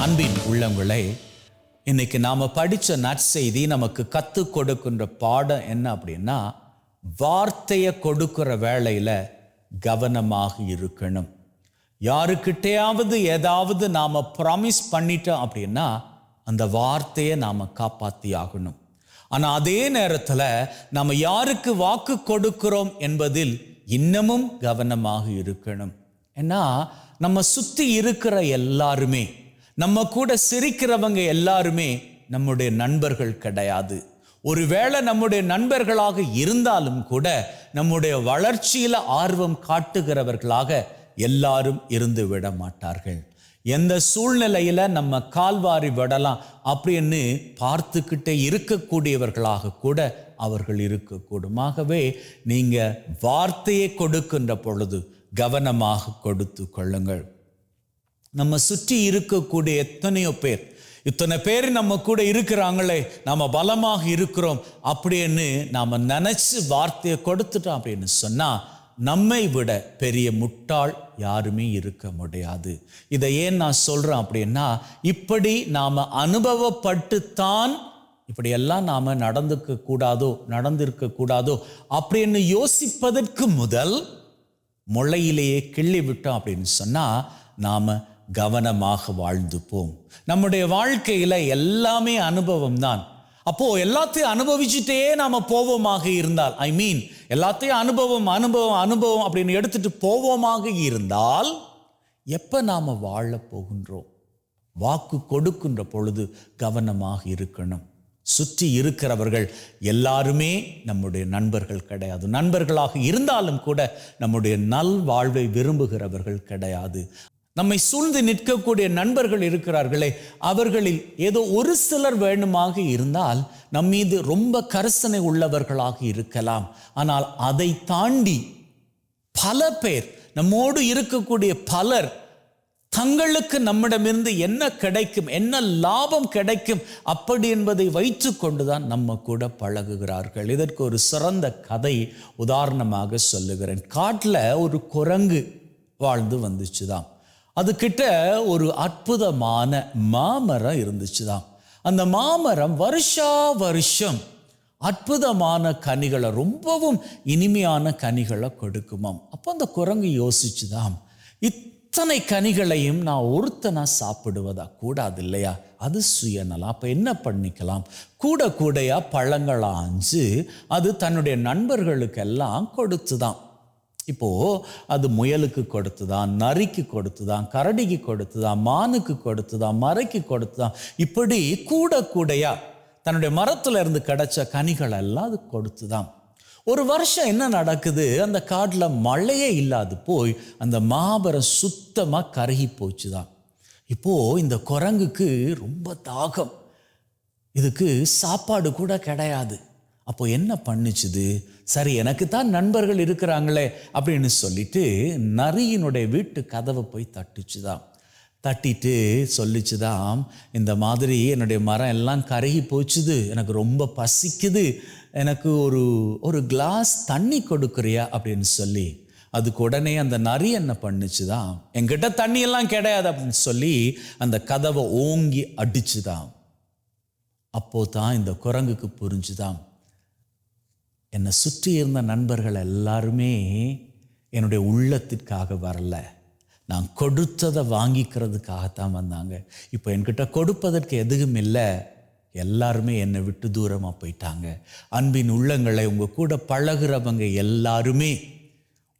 அன்பின் உள்ளங்களே, இன்னைக்கு நாம் படித்த நற்செய்தி நமக்கு கற்றுக் கொடுக்கின்ற பாடம் என்ன அப்படின்னா, வார்த்தையை கொடுக்கிற வேளையில் கவனமாக இருக்கணும். யாருக்கிட்டையாவது ஏதாவது நாம் ப்ராமிஸ் பண்ணிட்டோம் அப்படின்னா அந்த வார்த்தையை நாம் காப்பாற்றி ஆகணும். ஆனால் அதே நேரத்தில் நம்ம யாருக்கு வாக்கு கொடுக்கிறோம் என்பதில் இன்னமும் கவனமாக இருக்கணும். ஏன்னா நம்ம சுற்றி இருக்கிற எல்லாருமே, நம்ம கூட சிரிக்கிறவங்க எல்லாருமே நம்முடைய நண்பர்கள் கிடையாது. ஒருவேளை நம்முடைய நண்பர்களாக இருந்தாலும் கூட நம்முடைய வளர்ச்சியில் ஆர்வம் காட்டுகிறவர்களாக எல்லாரும் இருந்து விட மாட்டார்கள். எந்த சூழ்நிலையில் நம்ம கால்வாரி விடலாம் அப்படின்னு பார்த்துக்கிட்டே இருக்கக்கூடியவர்களாக கூட அவர்கள் இருக்கக்கூடும். ஆகவே நீங்கள் வார்த்தையை கொடுக்கின்ற பொழுது கவனமாக கொடுத்து கொள்ளுங்கள். நம்ம சுற்றி இருக்கக்கூடிய இத்தனை பேர் நம்ம கூட இருக்கிறாங்களே, நம்ம பலமாக இருக்கிறோம் அப்படின்னு நாம் நினைச்சு வார்த்தையை கொடுத்துட்டோம் அப்படின்னு சொன்னா நம்மை விட பெரிய முட்டாள் யாருமே இருக்க முடியாது. இதை ஏன் நான் சொல்றேன் அப்படின்னா, இப்படி நாம் அனுபவப்பட்டுத்தான் இப்படியெல்லாம் நாம் நடந்திருக்க கூடாதோ அப்படின்னு யோசிப்பதற்கு முதல் முளையிலேயே கிள்ளி விட்டோம் அப்படின்னு சொன்னால் நாம் கவனமாக வாழ்ந்துப்போம். நம்முடைய வாழ்க்கையில் எல்லாமே அனுபவம் தான். அப்போது எல்லாத்தையும் அனுபவிச்சுட்டே நாம் போவோமாக இருந்தால், எல்லாத்தையும் அனுபவம் அப்படின்னு எடுத்துட்டு போவோமாக இருந்தால் எப்போ நாம் வாழ போகின்றோம்? வாக்கு கொடுக்கின்ற பொழுது கவனமாக இருக்கணும். சுற்றி இருக்கிறவர்கள் எல்லாருமே நம்முடைய நண்பர்கள் கிடையாது. நண்பர்களாக இருந்தாலும் கூட நம்முடைய நல்வாழ்வை விரும்புகிறவர்கள் கிடையாது. நம்மை சூழ்ந்து நிற்கக்கூடிய நண்பர்கள் இருக்கிறார்களே, அவர்களில் ஏதோ ஒரு சிலர் வேணுமாக இருந்தால் நம் மீது ரொம்ப கரிசனை உள்ளவர்களாக இருக்கலாம். ஆனால் அதை தாண்டி பல பேர், நம்மோடு இருக்கக்கூடிய பலர் தங்களுக்கு நம்மிடமிருந்து என்ன கிடைக்கும், என்ன லாபம் கிடைக்கும் அப்படி என்பதை வைத்து கொண்டுதான் நம்ம கூட பழகுகிறார்கள். இதற்கு ஒரு சிறந்த கதை உதாரணமாக சொல்லுகிறேன். காட்டில் ஒரு குரங்கு வாழ்ந்து வந்துச்சுதான். அதுக்கிட்ட ஒரு அற்புதமான மாமரம் இருந்துச்சுதான். அந்த மாமரம் வருஷம் அற்புதமான கனிகளை, ரொம்பவும் இனிமையான கனிகளை கொடுக்குமாம். அப்போ அந்த குரங்கு யோசிச்சுதான், இத்தனை கனிகளையும் நான் ஒருத்தனா சாப்பிடுவதா கூடாது இல்லையா? அது சுயநலம். அப்போ என்ன பண்ணிக்கலாம்? கூடையா பழங்களை ஆஞ்சு அது தன்னுடைய நண்பர்களுக்கெல்லாம் கொடுத்துதான். இப்போது அது முயலுக்கு கொடுத்துதான், நரிக்கு கொடுத்துதான், கரடிக்கு கொடுத்துதான், மானுக்கு கொடுத்துதான், மரைக்கு கொடுத்துதான். இப்படி கூடையா தன்னுடைய மரத்தில் இருந்து கிடைச்ச கனிகள் எல்லாம் அது கொடுத்துதான். ஒரு வருஷம் என்ன நடக்குது? அந்த காட்டில் மழையே இல்லாது போய் அந்த மாபரம் சுத்தமாக கருகி போச்சுதான். இப்போது இந்த குரங்குக்கு ரொம்ப தாகம், இதுக்கு சாப்பாடு கூட கிடையாது. அப்போ என்ன பண்ணுச்சுது? சரி, எனக்கு தான் நண்பர்கள் இருக்கிறாங்களே அப்படின்னு சொல்லிட்டு நரியினுடைய வீட்டு கதவை போய் தட்டுச்சுதான். தட்டிட்டு சொல்லிச்சுதான், இந்த மாதிரி என்னுடைய மரம் எல்லாம் கருகி போச்சுது, எனக்கு ரொம்ப பசிக்குது, எனக்கு ஒரு கிளாஸ் தண்ணி கொடுக்குறியா அப்படின்னு சொல்லி. அதுக்கு உடனே அந்த நரி என்ன பண்ணுச்சுதான், என்கிட்ட தண்ணியெல்லாம் கிடையாது அப்படின்னு சொல்லி அந்த கதவை ஓங்கி அடிச்சுதான். அப்போ தான் இந்த குரங்குக்கு புரிஞ்சுதான், என்னை சுற்றி இருந்த நண்பர்கள் எல்லாருமே என்னுடைய உள்ளத்திற்காக வரல, நான் கொடுத்ததை வாங்கிக்கிறதுக்காகத்தான் வந்தாங்க. இப்போ என்கிட்ட கொடுப்பதற்கு எதுவும் இல்லை, எல்லாருமே என்னை விட்டு தூரமாக போயிட்டாங்க. அன்பின் உள்ளங்களை, உங்கள் கூட பழகிறவங்க எல்லாருமே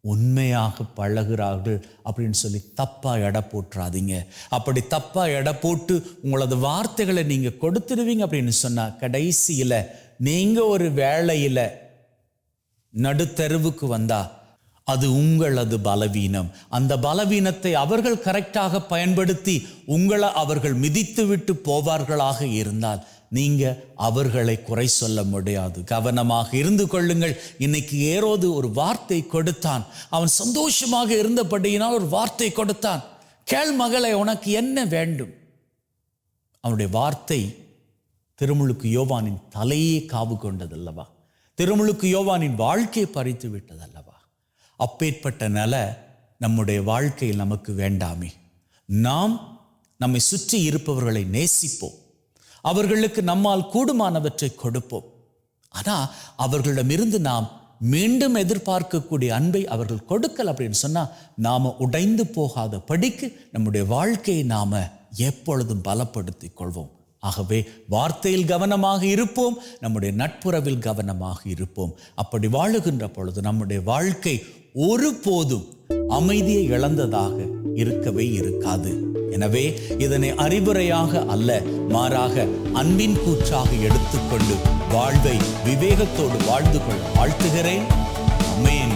உண்மையாக பழகிறார்கள் அப்படின்னு சொல்லி தப்பாக எடை போட்டுறாதீங்க. அப்படி தப்பாக எடை போட்டு உங்களது வார்த்தைகளை நீங்கள் கொடுத்துடுவீங்க அப்படின்னு சொன்னால் கடைசியில் நீங்கள் ஒரு வேளையில் நடுத்தெருவுக்கு வந்தா அது உங்களது பலவீனம். அந்த பலவீனத்தை அவர்கள் கரெக்டாக பயன்படுத்தி உங்களை அவர்கள் மிதித்து விட்டு போவார்களாக இருந்தால் நீங்கள் அவர்களை குறை சொல்ல முடியாது. கவனமாக இருந்து கொள்ளுங்கள். இன்னைக்கு ஏரோது ஒரு வார்த்தை கொடுத்தான். அவன் சந்தோஷமாக இருந்தபடியினால் ஒரு வார்த்தை கொடுத்தான். கேள் மகளே, உனக்கு என்ன வேண்டும்? அவனுடைய வார்த்தை திருமுழுக்கு யோவானின் தலையே காவு கொண்டதல்லவா? திருமுழுக்கு யோவானின் வாழ்க்கையை பறித்து விட்டதல்லவா? அப்பேற்பட்ட நிலை நம்முடைய வாழ்க்கையில் நமக்கு வேண்டாமே. நாம் நம்மை சுற்றி இருப்பவர்களை நேசிப்போம். அவர்களுக்கு நம்மால் கூடுமானவற்றை கொடுப்போம். ஆனால் அவர்களிடமிருந்து நாம் மீண்டும் எதிர்பார்க்கக்கூடிய அன்பை அவர்கள் கொடுக்கல அப்படின்னு சொன்னால் நாம் உடைந்து போகாத படிக்கு நம்முடைய வாழ்க்கையை நாம் எப்பொழுதும் பலப்படுத்திக் கொள்வோம். ஆகவே வார்த்தையில் கவனமாக இருப்போம், நம்முடைய நட்புறவில் கவனமாக இருப்போம். அப்படி வாழுகின்ற பொழுது நம்முடைய வாழ்க்கை ஒருபோதும் அமைதியை இழந்ததாக இருக்கவே இருக்காது. எனவே இதனை அறிவுரையாக அல்ல, மாறாக அன்பின் கூற்றாக எடுத்துக்கொண்டு வாழ்வை விவேகத்தோடு வாழ்ந்து கொள்ள வாழ்த்துகிறேன். ஆமென்.